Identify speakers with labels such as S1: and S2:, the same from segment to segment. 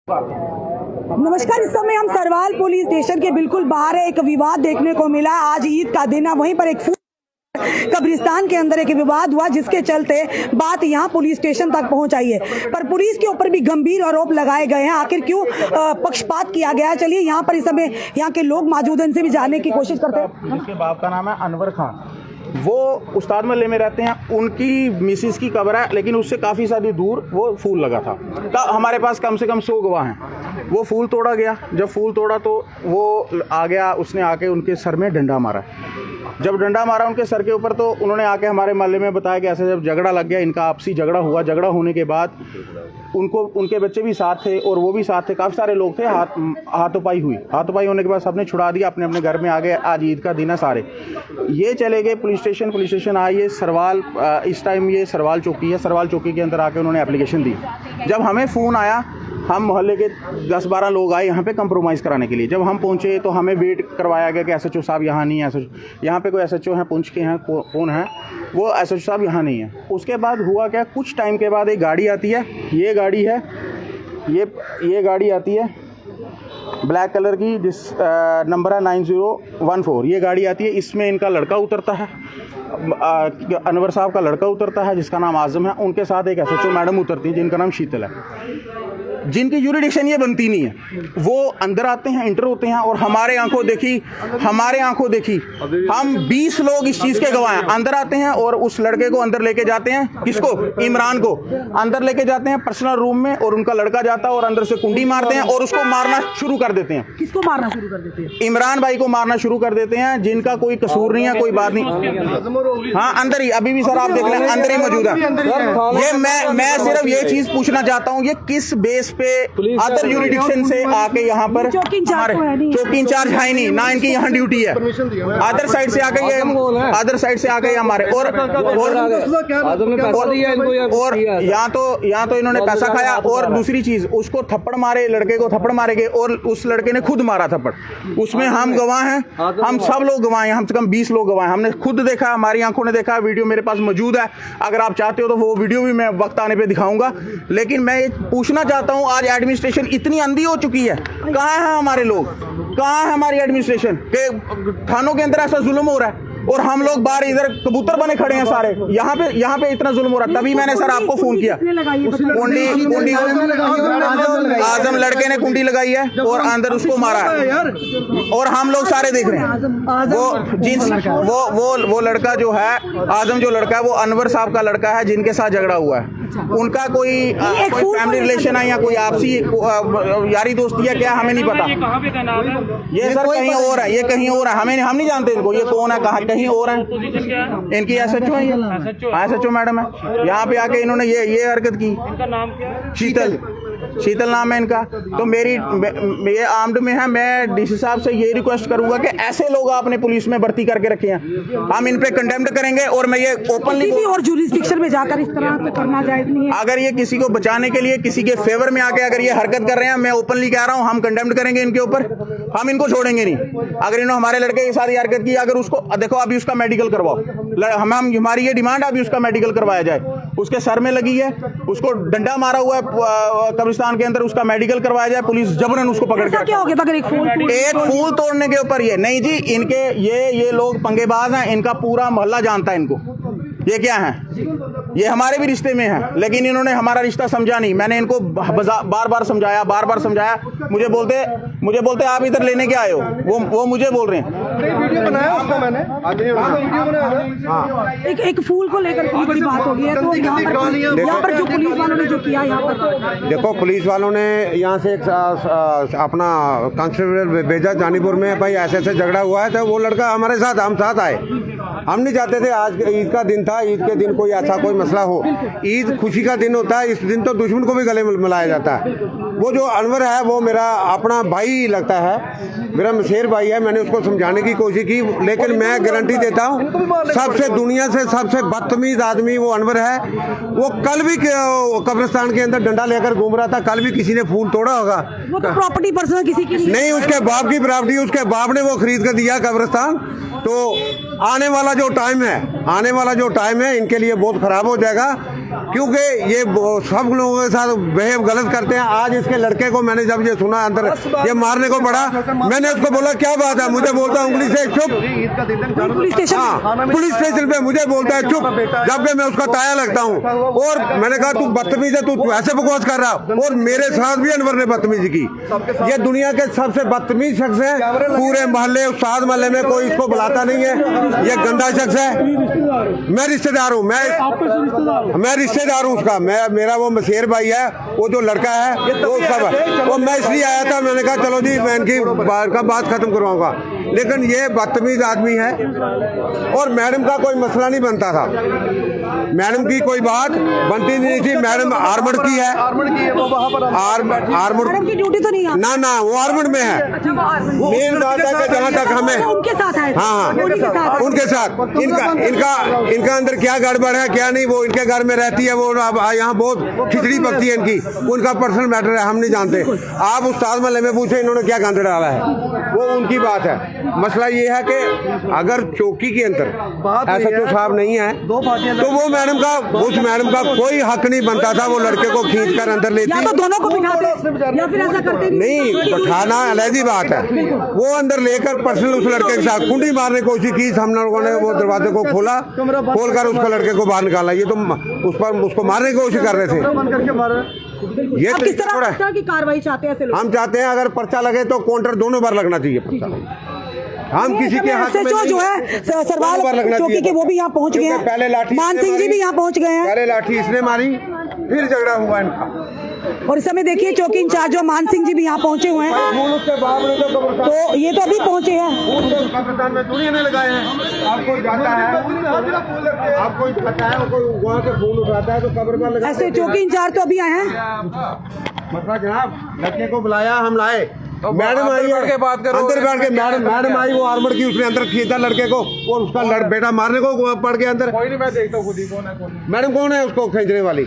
S1: नमस्कार। इस समय हम सरवाल पुलिस स्टेशन के बिल्कुल बाहर है। एक विवाद देखने को मिला। आज ईद का दिन है, वहीं पर एक कब्रिस्तान के अंदर एक विवाद हुआ, जिसके चलते बात यहां पुलिस स्टेशन तक पहुंच आई है। पर पुलिस के ऊपर भी गंभीर आरोप लगाए गए हैं। आखिर क्यों पक्षपात किया गया है? चलिए यहां पर इस समय यहाँ के लोग मौजूद हैं, इनसे भी जानने की कोशिश करते हैं।
S2: जिसके बाप का नाम है अनवर खान, वो उस्ताद महल्ले में रहते हैं। उनकी मिसिस की कब्र है, लेकिन उससे काफ़ी सारी दूर वो फूल लगा था। हमारे पास कम से कम 100 गवाह हैं। वो फूल तोड़ा गया। जब फूल तोड़ा तो वो आ गया, उसने आके उनके सर में डंडा मारा। जब डंडा मारा उनके सर के ऊपर, तो उन्होंने आके हमारे मोहल्ले में बताया कि ऐसे जब झगड़ा लग गया, इनका आपसी झगड़ा हुआ। झगड़ा होने के बाद उनके बच्चे भी साथ थे और वो भी साथ थे, काफ़ी सारे लोग थे। हाथोपाई हुई। हाथोपाई होने के बाद सबने छुड़ा दिया, अपने अपने घर में आ गए। आज ईद का दिन है, सारे ये चले गए पुलिस स्टेशन आए। ये सरवाल, इस टाइम ये सरवाल चौकी है। सरवाल चौकी के अंदर आके उन्होंने एप्लीकेशन दी। जब हमें फ़ोन आया, हम मोहल्ले के 10-12 लोग आए यहाँ पे कंप्रोमाइज़ कराने के लिए। जब हम पहुँचे तो हमें वेट करवाया गया कि एसएचओ साहब यहाँ नहीं है। यहाँ पे कोई एसएचओ हैं, पुंछ के हैं, कौन है वो एसएचओ साहब यहाँ नहीं है। उसके बाद हुआ क्या, कुछ टाइम के बाद एक गाड़ी आती है। ये गाड़ी है, ये गाड़ी आती है ब्लैक कलर की, जिस नंबर है 9014। ये गाड़ी आती है। इसमें इनका लड़का उतरता है, अनवर साहब का लड़का उतरता है, जिसका नाम आजम है। उनके साथ एक एसएचओ मैडम उतरती है, जिनका नाम शीतल है। जिनकी यूरिडिक्शन ये बनती नहीं है, वो अंदर आते हैं, इंटर होते हैं और हमारे आंखों देखी हम 20 लोग इस चीज़ के गवाह हैं। अंदर आते हैं और उस लड़के को अंदर लेके जाते हैं। किसको? इमरान को अंदर लेके जाते हैं पर्सनल रूम में, और उनका लड़का जाता है और अंदर से कुंडी मारते हैं और उसको मारना शुरू कर देते हैं।
S1: किसको मारना शुरू कर देते हैं?
S2: इमरान भाई को मारना शुरू कर देते हैं, जिनका कोई कसूर नहीं है, कोई बात नहीं। हाँ, अंदर ही, अभी भी सर आप देख लें, अंदर ही मौजूद है। ये मैं सिर्फ ये चीज़ पूछना चाहता हूँ, ये किस बेस पे अदर यूरिडिक्शन से आके यहाँ पर चौकी इंचार्ज है नहीं ना, इनकी यहाँ ड्यूटी है। अदर साइड से आके ये हमारे और यहाँ तो इन्होंने पैसा खाया। और दूसरी चीज, उसको थप्पड़ मारे, लड़के को थप्पड़ मारे गए और उस लड़के ने खुद मारा थप्पड़। उसमें हम गवाह हैं, हम सब लोग गवाह हैं, हम से कम 20 लोग गवाह हैं। हमने खुद देखा, हमारी आंखों ने देखा, वीडियो मेरे पास मौजूद है। अगर आप चाहते हो तो वो वीडियो भी मैं वक्त आने पे दिखाऊंगा। लेकिन मैं ये पूछना चाहता हूँ, आज एडमिनिस्ट्रेशन इतनी अंधी हो चुकी है। कहाँ है हमारे लोग? कहाँ है हमारी एडमिनिस्ट्रेशन? के थानों के अंदर ऐसा जुल्म हो रहा है और हम लोग बाहर इधर कबूतर बने खड़े हैं सारे। यहाँ पे इतना जुल्म हो रहा है। तभी मैंने सर आपको फोन किया। कुंडी आजम लड़के ने कुंडी लगाई है और अंदर उसको मारा है और हम लोग सारे देख रहे हैं। वो लड़का जो है, आजम जो लड़का है, वो अनवर साहब का लड़का है, जिनके साथ झगड़ा हुआ है। उनका कोई फैमिली रिलेशन है या कोई आपसी यारी दोस्ती है क्या, हमें नहीं पता। ये सर कहीं और है, ये कहीं और है, हम नहीं जानते इनको, ये कौन है, कहाँ, कहीं और है। इनकी एसएचओ है, एसएचओ मैडम है। यहाँ पे आके इन्होंने ये हरकत की। इनका नाम क्या है? शीतल नाम है इनका। तो ये आर्म्ड में है। मैं डीसी साहब से ये रिक्वेस्ट करूंगा कि ऐसे लोग आपने पुलिस में भर्ती करके रखे हैं, हम इन पे कंडेम्ड करेंगे। और मैं ये ओपनली
S1: और जुरिस्डिक्शन में जाकर इस तरह को करना जायज नहीं है।
S2: अगर ये किसी को बचाने के लिए, किसी के फेवर में आके अगर ये हरकत कर रहे हैं, मैं ओपनली कह रहा हूँ, हम कंडेम्ड करेंगे इनके ऊपर। हम इनको छोड़ेंगे नहीं। अगर इन्होंने हमारे लड़के के साथ ये हरकत की, अगर उसको देखो, अभी उसका मेडिकल करवाओ। हमारी ये डिमांड है, अभी उसका मेडिकल करवाया जाए। उसके सर में लगी है, उसको डंडा मारा हुआ है कब्रिस्तान के अंदर, उसका मेडिकल करवाया जाए। पुलिस जबरन उसको पकड़ के
S1: क्या हो गया?
S2: एक फूल तोड़ने के ऊपर ये नहीं जी, इनके ये लोग पंगेबाज हैं। इनका पूरा मोहल्ला जानता है इनको। ये क्या है? ये हमारे भी रिश्ते में है, लेकिन इन्होंने हमारा रिश्ता समझा नहीं। मैंने इनको बार बार समझाया। मुझे बोलते आप इधर लेने क्या आए हो? वो मुझे बोल रहे हैं।
S3: वीडियो बनाया उसका मैंने।
S1: एक फूल को लेकर बहुत बड़ी बात हो गई है। तो यहाँ पर जो पुलिस वालों ने जो किया, यहाँ पर
S3: देखो, पुलिस वालों ने यहाँ से अपना कांस्टेबल भेजा जानीपुर में, भाई ऐसे झगड़ा हुआ है। तो वो लड़का हमारे साथ, हम साथ आए। हम नहीं चाहते थे, आज ईद का दिन था, ईद के दिन कोई ऐसा कोई मसला हो। ईद खुशी का दिन होता है, इस दिन तो दुश्मन को भी गले मिलाया जाता है। वो जो अनवर है, वो मेरा अपना भाई लगता है, मेरा मशेर भाई है। मैंने उसको समझाने की कोशिश की, लेकिन मैं गारंटी देता हूँ, सबसे दुनिया से सबसे बदतमीज आदमी वो अनवर है। वो कल भी कब्रिस्तान के अंदर डंडा लेकर घूम रहा था। कल भी किसी ने फूल तोड़ा होगा।
S1: वो तो प्रॉपर्टी पर्सनल किसी की
S3: नहीं, उसके बाप की प्रॉपर्टी, उसके बाप ने वो खरीद कर दिया कब्रिस्तान। तो आने वाला जो टाइम है, इनके लिए बहुत खराब हो जाएगा। क्योंकि ये सब लोगों के साथ बिहेव गलत करते हैं। आज इसके लड़के को मैंने जब ये सुना अंदर ये मारने को पड़ा, मैंने उसको बोला क्या बात है, मुझे बोलता है उंगली से चुप।
S1: पुलिस स्टेशन
S3: हाँ, पुलिस स्टेशन पे मुझे बोलता है चुप, जबकि मैं उसका ताया लगता हूँ। और मैंने कहा तू बदतमीज है, तू ऐसे बकवास कर रहा। और मेरे साथ भी अनवर ने बदतमीजी की। ये दुनिया के सबसे बदतमीज शख्स है पूरे मोहल्ले, उस्ताद मोहल्ले में कोई इसको बुलाता नहीं है। ये गंदा शख्स है। मैं रिश्तेदार हूँ, मैं रिश्तेदार हूँ उसका। मेरा वो मशेर भाई है, वो जो लड़का है वो उसका। वो मैं इसलिए आया था, मैंने कहा चलो जी मैं इनकी बात खत्म करवाऊंगा। लेकिन ये बदतमीज आदमी है। और मैडम का कोई मसला नहीं बनता था, मैडम की कोई बात बनती नहीं थी। मैडम आर्मड की है, आर्मड
S1: की ड्यूटी तो नहीं है
S3: ना, वो आर्मड में है। मेन बात है कि जहाँ तक हमें
S1: उनके साथ है।
S3: हाँ, उनके साथ इनका अंदर क्या गड़बड़ है क्या नहीं, वो इनके घर में रहती है। वो यहाँ बहुत खिचड़ी पकती है इनकी, उनका पर्सनल मैटर है, हम नहीं जानते। आप उस्ताद महल में पूछे इन्होंने क्या गंद डाला है, वो उनकी बात है। मसला ये है कि अगर चौकी के अंदर SHO साहब नहीं है तो वो मैडम का, उस मैडम का कोई हक नहीं बनता था वो लड़के को खींच कर अंदर लेती।
S1: या तो दोनों को बिठाते या फिर ऐसा करते
S3: नहीं, बैठाना अलग बात है। वो अंदर लेकर पर्सनल उस लड़के के साथ कुंडी मारने की कोशिश की। हम लोगों ने वो दरवाजे को खोलकर उसको लड़के को बाहर निकाला। ये तो उस पर उसको मारने की कोशिश कर रहे थे। ये
S1: किस तरह की कार्रवाई चाहते हैं?
S3: हम चाहते हैं अगर पर्चा लगे तो काउंटर दोनों बार लगना चाहिए पर्चा। हम किसी के हाथ में
S1: जो है सरवाल चौकी के वो भी यहाँ पहुँच गए हैं।
S3: पहले लाठी
S1: मान सिंह जी भी यहाँ पहुँच गए हैं।
S3: पहले लाठी इसने मारी, फिर झगड़ा हुआ इनका।
S1: और इस समय देखिए चौकी इंचार्ज जो मान सिंह जी भी यहाँ पहुँचे हुए हैं। तो ये तो अभी पहुँचे हैं।
S3: कब्रिस्तान में दुनिया ने लगाए हैं। आपको जाता है, आपको जाता है, कोई वहाँ से फूल उठाता है तो कब्र पर लगा।
S1: ऐसे चौकी इंचार्ज तो अभी आए हैं।
S3: मतलब जनाब लड़के को बुलाया, हम लाए। मैडम आई है,
S4: बात करो।
S3: अंदर बैठ के मैडम आई, वो आर्मर की, उसने अंदर खींचा लड़के को और उसका बेटा मारने को पड़ गया अंदर।
S4: कोई नहीं, मैं देखता हूँ खुद ही कौन है।
S3: मैडम कौन है उसको खींचने वाली?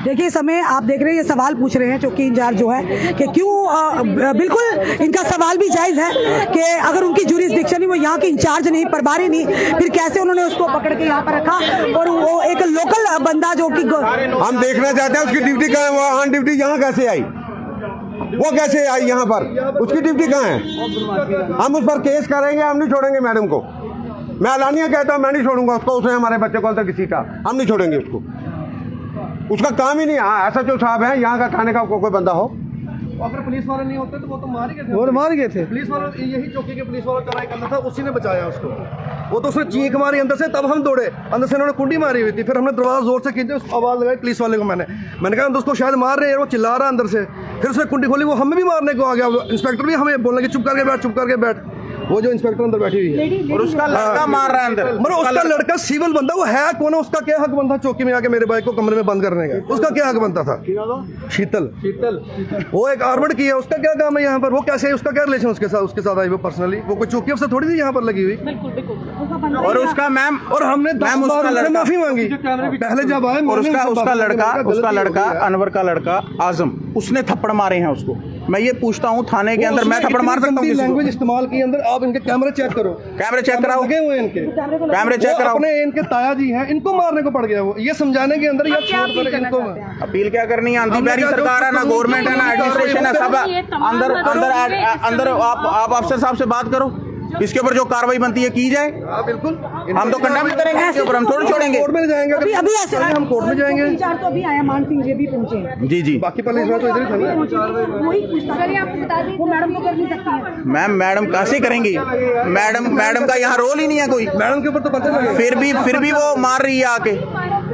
S1: देखिए इस समय आप देख रहे हैं ये सवाल पूछ रहे हैं चौकी इंचार्ज जो है कि क्यों, बिल्कुल इनका सवाल भी जायज है कि अगर उनकी जुरिस्डिक्शन ही, वो यहाँ के इंचार्ज नहीं, प्रभारी नहीं, फिर कैसे उन्होंने उसको पकड़ के यहाँ पर रखा। और वो एक लोकल बंदा जो कि
S3: हम देखना चाहते हैं उसकी ड्यूटी कहाँ है, वो ऑन ड्यूटी यहाँ कैसे आई, वो कैसे आई यहाँ पर, उसकी ड्यूटी कहाँ है? हम उस पर केस करेंगे, हम नहीं छोड़ेंगे मैडम को। मैं अलानिया कहता हूँ, मैं नहीं छोड़ूंगा उसको। उसने हमारे बच्चे को अंदर किसी का, हम नहीं छोड़ेंगे उसको। उसका काम ही नहीं। हाँ, SHO साहब है यहाँ का, थाने का कोई बंदा हो।
S4: अगर पुलिस वाले नहीं होते तो वो तो मार ही गए थे। पुलिस वाले, यही चौकी के पुलिस वाला ट्राई करना था, उसी ने बचाया उसको। वो तो उसने चीख मारी अंदर से, तब हम दौड़े। अंदर से उन्होंने कुंडी मारी हुई थी, फिर हमने दरवाजा जोर से खींचे, आवाज़ लगाई पुलिस वाले को। मैंने कहा अंदर उसको शायद मार रहे हैं, वो चिल्ला रहा अंदर से। फिर उसने कुंडी खोली, वो हमें भी मारने को आ गया। इंस्पेक्टर भी हमें बोलने की चुप करके बैठ। वो जो इंस्पेक्टर अंदर बैठी हुई है
S2: और उसका लड़का मार रहा है अंदर।
S4: मतलब उसका लड़का सिविल बंदा, वो है कौन है? उसका क्या हक बनता चौकी में आके मेरे भाई को कमरे में बंद करने का? उसका क्या हक बनता था? शीतल, वो एक आर्मड की है, उसका क्या काम है यहाँ पर? वो कैसे, उसका क्या रिलेशन उसके साथ आई? वो पर्सनली, वो कोई चौकी अफसर थोड़ी थी यहाँ पर लगी हुई।
S2: और उसका मैम,
S4: और हमने माफी मांगी पहले जब आए।
S2: और उसका लड़का अनवर का लड़का आजम, उसने थप्पड़ मारे हैं उसको। मैं ये पूछता हूँ थाने के अंदर मैं थप्पड़ मार सकता हूँ?
S4: लैंग्वेज इस्तेमाल की अंदर। आप इनके कैमरे चेक करो,
S2: कैमरे चेक कराओ,
S4: लगे हुए इनके
S2: कैमरे चेक कराओ।
S4: अपने इनके ताया जी हैं, इनको मारने को पड़ गया। वो ये समझाने के अंदर या छोड़ कर इनको
S2: अपील क्या करनी है? आंधी बैरी सरकार है ना, गवर्नमेंट है ना, एडमिनिस्ट्रेशन है, सब अंदर आप अफसर साहब से बात करो, इसके ऊपर जो कार्रवाई बनती है की जाए।
S4: बिल्कुल,
S2: हम तो कंडेम करेंगे इसके ऊपर, हम थोड़ी छोड़ेंगे।
S4: कोर्ट में जाएंगे,
S1: अभी ऐसे
S4: हम कोर्ट में जाएंगे।
S1: तो अभी आया, मान सिंह जी भी पहुंचे।
S2: जी
S4: बाकी पुलिस वाले तो इधर ही थे ना।
S1: वही पूछता, वो मैडम को कर नहीं सकती है।
S2: मैडम कैसे करेंगी? मैडम का यहाँ रोल ही नहीं है कोई।
S4: मैडम के ऊपर तो पर्चा लगा,
S2: फिर भी वो मार रही है आके।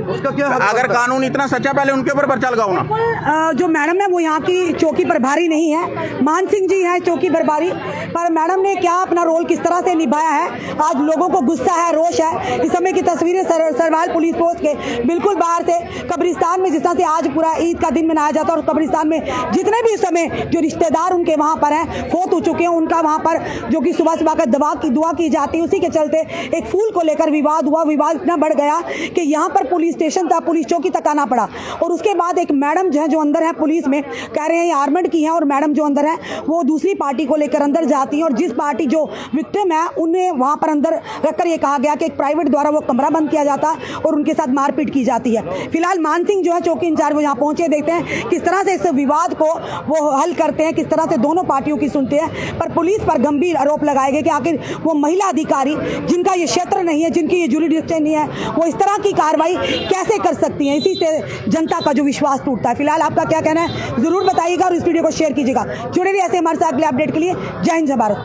S4: उसका क्या?
S2: अगर कानून इतना सच्चा, पहले उनके ऊपर पर्चा लगाओ ना।
S1: जो मैडम है वो यहाँ की चौकी प्रभारी नहीं है, मान सिंह जी हैं चौकी प्रभारी। पर मैडम ने क्या अपना रोल किस तरह से निभाया है, आज लोगों को गुस्सा है, रोष है। इस समय की तस्वीरें सरवाल पुलिस पोस्ट के बिल्कुल बाहर से, कब्रिस्तान में जिस तरह से आज पूरा ईद का दिन मनाया जाता है, और कब्रिस्तान में जितने भी इस समय जो रिश्तेदार उनके वहाँ पर हैं, फोत हो चुके हैं, उनका वहाँ पर जो कि सुबह सुबह का दुआ की जाती है, उसी के चलते एक फूल को लेकर विवाद हुआ। विवाद इतना बढ़ गया कि यहाँ पर पुलिस स्टेशन तक, पुलिस चौकी तक आना पड़ा। और उसके बाद एक मैडम जो है, जो अंदर है पुलिस में, कह रहे हैं ये आर्मड की हैं, और मैडम जो अंदर है वो दूसरी पार्टी को लेकर अंदर जाती हैं, और जिस पार्टी जो विक्टिम है उन्हें वहाँ पर अंदर रखकर ये कहा गया कि एक प्राइवेट द्वारा वो कमरा बंद किया जाता है और उनके साथ मारपीट की जाती है। फिलहाल मान सिंह जो है चौकी इंचार्ज, वो यहाँ पहुंचे, देखते हैं किस तरह से इस विवाद को वो हल करते हैं, किस तरह से दोनों पार्टियों की सुनते हैं। पर पुलिस पर गंभीर आरोप लगाए गए कि आखिर वो महिला अधिकारी जिनका ये क्षेत्र नहीं है, जिनकी ये जुरिडिक्शन नहीं है, वो इस तरह की कार्रवाई कैसे कर सकती हैं। इसी से जनता का जो विश्वास टूटता है। फिलहाल आपका क्या कहना है जरूर बताइएगा और इस वीडियो को शेयर कीजिएगा। जुड़े रहिए ऐसे हमारे साथ अगले अपडेट के लिए। जय हिंद, जय भारत।